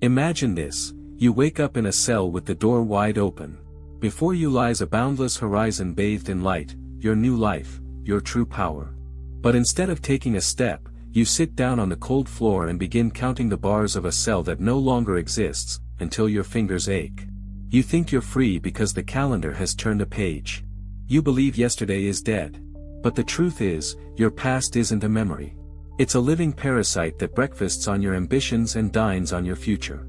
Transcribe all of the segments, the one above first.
Imagine this: you wake up in a cell with the door wide open. Before you lies a boundless horizon bathed in light, your new life, your true power. But instead of taking a step, you sit down on the cold floor and begin counting the bars of a cell that no longer exists, until your fingers ache. You think you're free because the calendar has turned a page. You believe yesterday is dead. But the truth is, your past isn't a memory. It's a living parasite that breakfasts on your ambitions and dines on your future.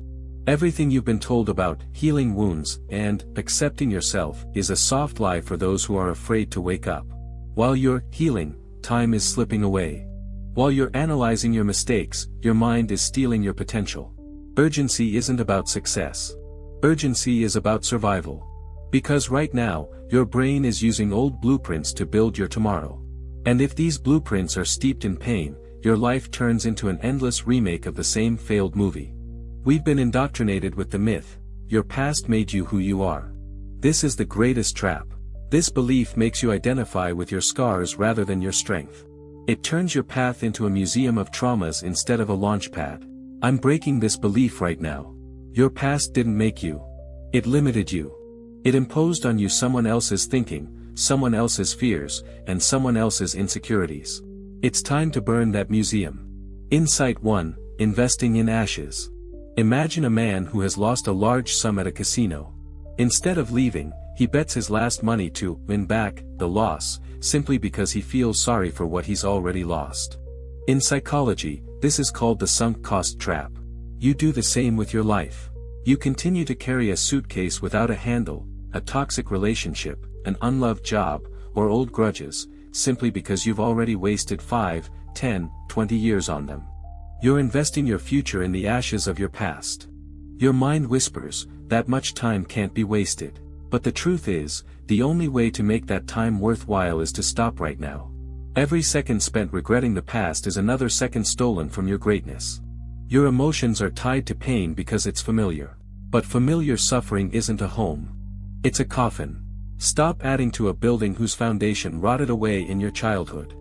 Everything you've been told about healing wounds and accepting yourself is a soft lie for those who are afraid to wake up. While you're healing, time is slipping away. While you're analyzing your mistakes, your mind is stealing your potential. Urgency isn't about success. Urgency is about survival. Because right now, your brain is using old blueprints to build your tomorrow. And if these blueprints are steeped in pain, your life turns into an endless remake of the same failed movie. We've been indoctrinated with the myth: your past made you who you are. This is the greatest trap. This belief makes you identify with your scars rather than your strength. It turns your path into a museum of traumas instead of a launchpad. I'm breaking this belief right now. Your past didn't make you. It limited you. It imposed on you someone else's thinking, someone else's fears, and someone else's insecurities. It's time to burn that museum. Insight 1: Investing in ashes. Imagine a man who has lost a large sum at a casino. Instead of leaving, he bets his last money to win back the loss, simply because he feels sorry for what he's already lost. In psychology, this is called the sunk cost trap. You do the same with your life. You continue to carry a suitcase without a handle, a toxic relationship, an unloved job, or old grudges, simply because you've already wasted 5, 10, 20 years on them. You're investing your future in the ashes of your past. Your mind whispers, that much time can't be wasted. But the truth is, the only way to make that time worthwhile is to stop right now. Every second spent regretting the past is another second stolen from your greatness. Your emotions are tied to pain because it's familiar. But familiar suffering isn't a home. It's a coffin. Stop adding to a building whose foundation rotted away in your childhood.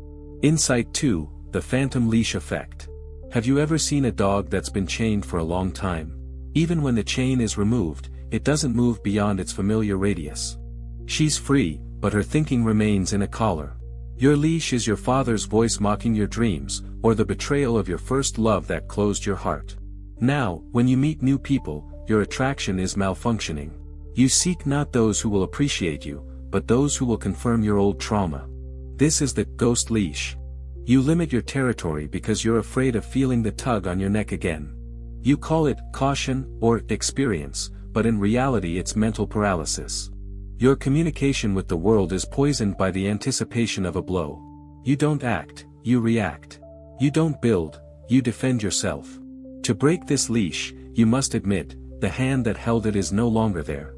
Insight 2: The phantom leash effect. Have you ever seen a dog that's been chained for a long time? Even when the chain is removed, it doesn't move beyond its familiar radius. She's free, but her thinking remains in a collar. Your leash is your father's voice mocking your dreams, or the betrayal of your first love that closed your heart. Now, when you meet new people, your attraction is malfunctioning. You seek not those who will appreciate you, but those who will confirm your old trauma. This is the ghost leash. You limit your territory because you're afraid of feeling the tug on your neck again. You call it caution or experience, but in reality it's mental paralysis. Your communication with the world is poisoned by the anticipation of a blow. You don't act, you react. You don't build, you defend yourself. To break this leash, you must admit, the hand that held it is no longer there.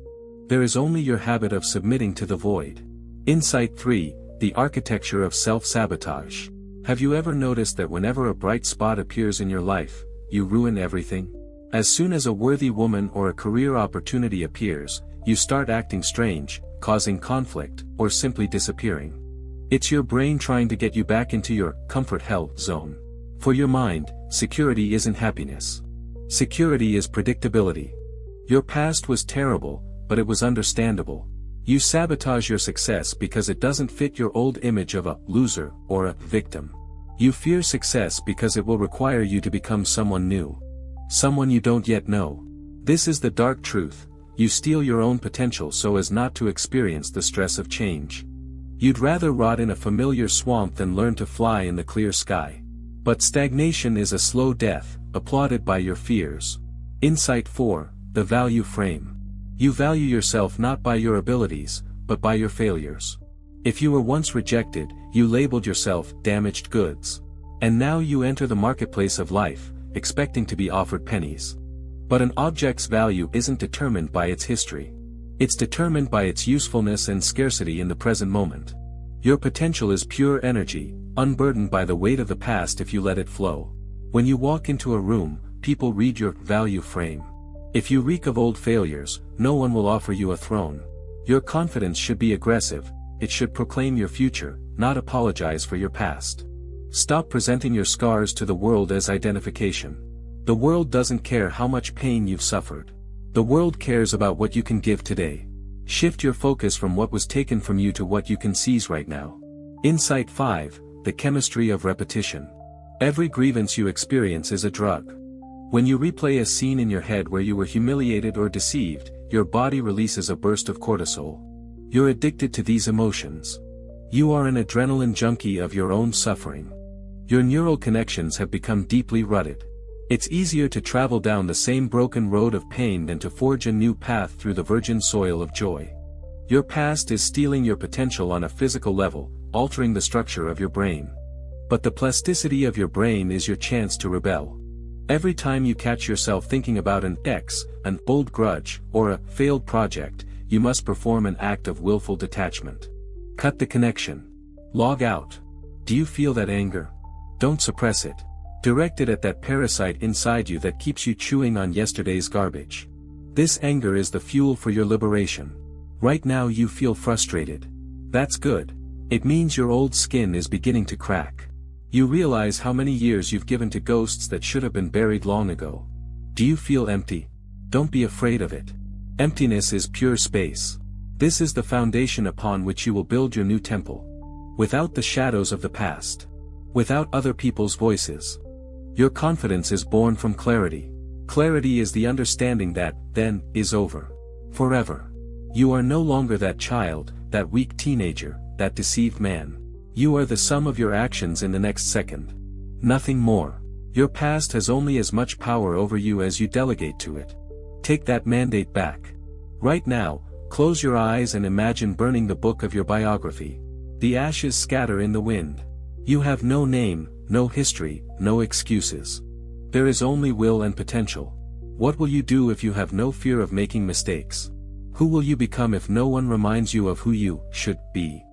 There is only your habit of submitting to the void. Insight 3: The architecture of self-sabotage. Have you ever noticed that whenever a bright spot appears in your life, you ruin everything? As soon as a worthy woman or a career opportunity appears, you start acting strange, causing conflict, or simply disappearing. It's your brain trying to get you back into your comfort health zone. For your mind, security isn't happiness. Security is predictability. Your past was terrible, but it was understandable. You sabotage your success because it doesn't fit your old image of a loser or a victim. You fear success because it will require you to become someone new. Someone you don't yet know. This is the dark truth. You steal your own potential so as not to experience the stress of change. You'd rather rot in a familiar swamp than learn to fly in the clear sky. But stagnation is a slow death, applauded by your fears. Insight 4: The value frame. You value yourself not by your abilities, but by your failures. If you were once rejected, you labeled yourself damaged goods. And now you enter the marketplace of life, expecting to be offered pennies. But an object's value isn't determined by its history. It's determined by its usefulness and scarcity in the present moment. Your potential is pure energy, unburdened by the weight of the past if you let it flow. When you walk into a room, people read your value frame. If you reek of old failures, no one will offer you a throne. Your confidence should be aggressive, it should proclaim your future, not apologize for your past. Stop presenting your scars to the world as identification. The world doesn't care how much pain you've suffered. The world cares about what you can give today. Shift your focus from what was taken from you to what you can seize right now. Insight 5, the chemistry of repetition. Every grievance you experience is a drug. When you replay a scene in your head where you were humiliated or deceived, your body releases a burst of cortisol. You're addicted to these emotions. You are an adrenaline junkie of your own suffering. Your neural connections have become deeply rutted. It's easier to travel down the same broken road of pain than to forge a new path through the virgin soil of joy. Your past is stealing your potential on a physical level, altering the structure of your brain. But the plasticity of your brain is your chance to rebel. Every time you catch yourself thinking about an old grudge, or a failed project, you must perform an act of willful detachment. Cut the connection. Log out. Do you feel that anger? Don't suppress it. Direct it at that parasite inside you that keeps you chewing on yesterday's garbage. This anger is the fuel for your liberation. Right now you feel frustrated. That's good. It means your old skin is beginning to crack. You realize how many years you've given to ghosts that should have been buried long ago. Do you feel empty? Don't be afraid of it. Emptiness is pure space. This is the foundation upon which you will build your new temple. Without the shadows of the past. Without other people's voices. Your confidence is born from clarity. Clarity is the understanding that, then, is over. Forever. You are no longer that child, that weak teenager, that deceived man. You are the sum of your actions in the next second. Nothing more. Your past has only as much power over you as you delegate to it. Take that mandate back. Right now, close your eyes and imagine burning the book of your biography. The ashes scatter in the wind. You have no name, no history, no excuses. There is only will and potential. What will you do if you have no fear of making mistakes? Who will you become if no one reminds you of who you should be?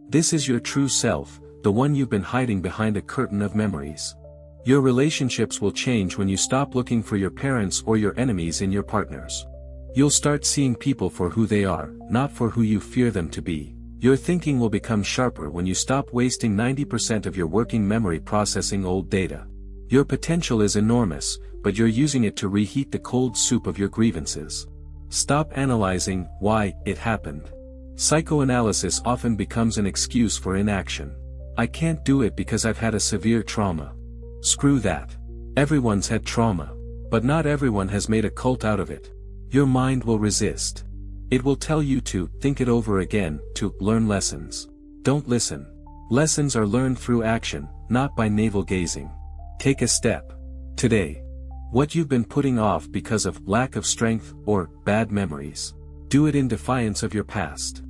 This is your true self, the one you've been hiding behind a curtain of memories. Your relationships will change when you stop looking for your parents or your enemies in your partners. You'll start seeing people for who they are, not for who you fear them to be. Your thinking will become sharper when you stop wasting 90% of your working memory processing old data. Your potential is enormous, but you're using it to reheat the cold soup of your grievances. Stop analyzing why it happened. Psychoanalysis often becomes an excuse for inaction. I can't do it because I've had a severe trauma. Screw that. Everyone's had trauma. But not everyone has made a cult out of it. Your mind will resist. It will tell you to think it over again, to learn lessons. Don't listen. Lessons are learned through action, not by navel-gazing. Take a step. Today. What you've been putting off because of lack of strength or bad memories. Do it in defiance of your past.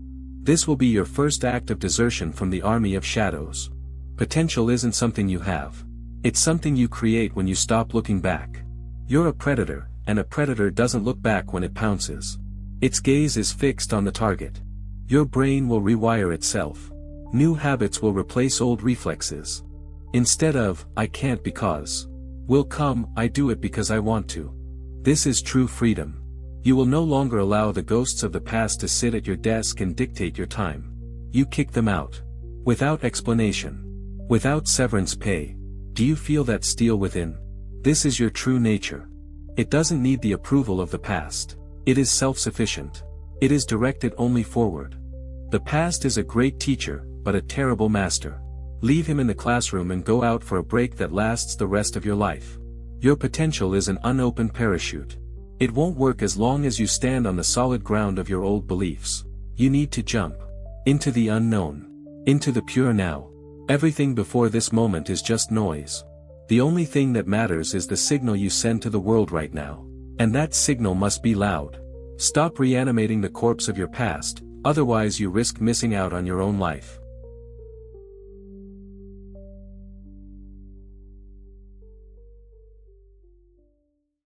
This will be your first act of desertion from the army of shadows. Potential isn't something you have. It's something you create when you stop looking back. You're a predator, and a predator doesn't look back when it pounces. Its gaze is fixed on the target. Your brain will rewire itself. New habits will replace old reflexes. Instead of, I can't because. Will come, I do it because I want to. This is true freedom. You will no longer allow the ghosts of the past to sit at your desk and dictate your time. You kick them out. Without explanation. Without severance pay. Do you feel that steel within? This is your true nature. It doesn't need the approval of the past. It is self-sufficient. It is directed only forward. The past is a great teacher, but a terrible master. Leave him in the classroom and go out for a break that lasts the rest of your life. Your potential is an unopened parachute. It won't work as long as you stand on the solid ground of your old beliefs. You need to jump. Into the unknown. Into the pure now. Everything before this moment is just noise. The only thing that matters is the signal you send to the world right now. And that signal must be loud. Stop reanimating the corpse of your past, otherwise you risk missing out on your own life.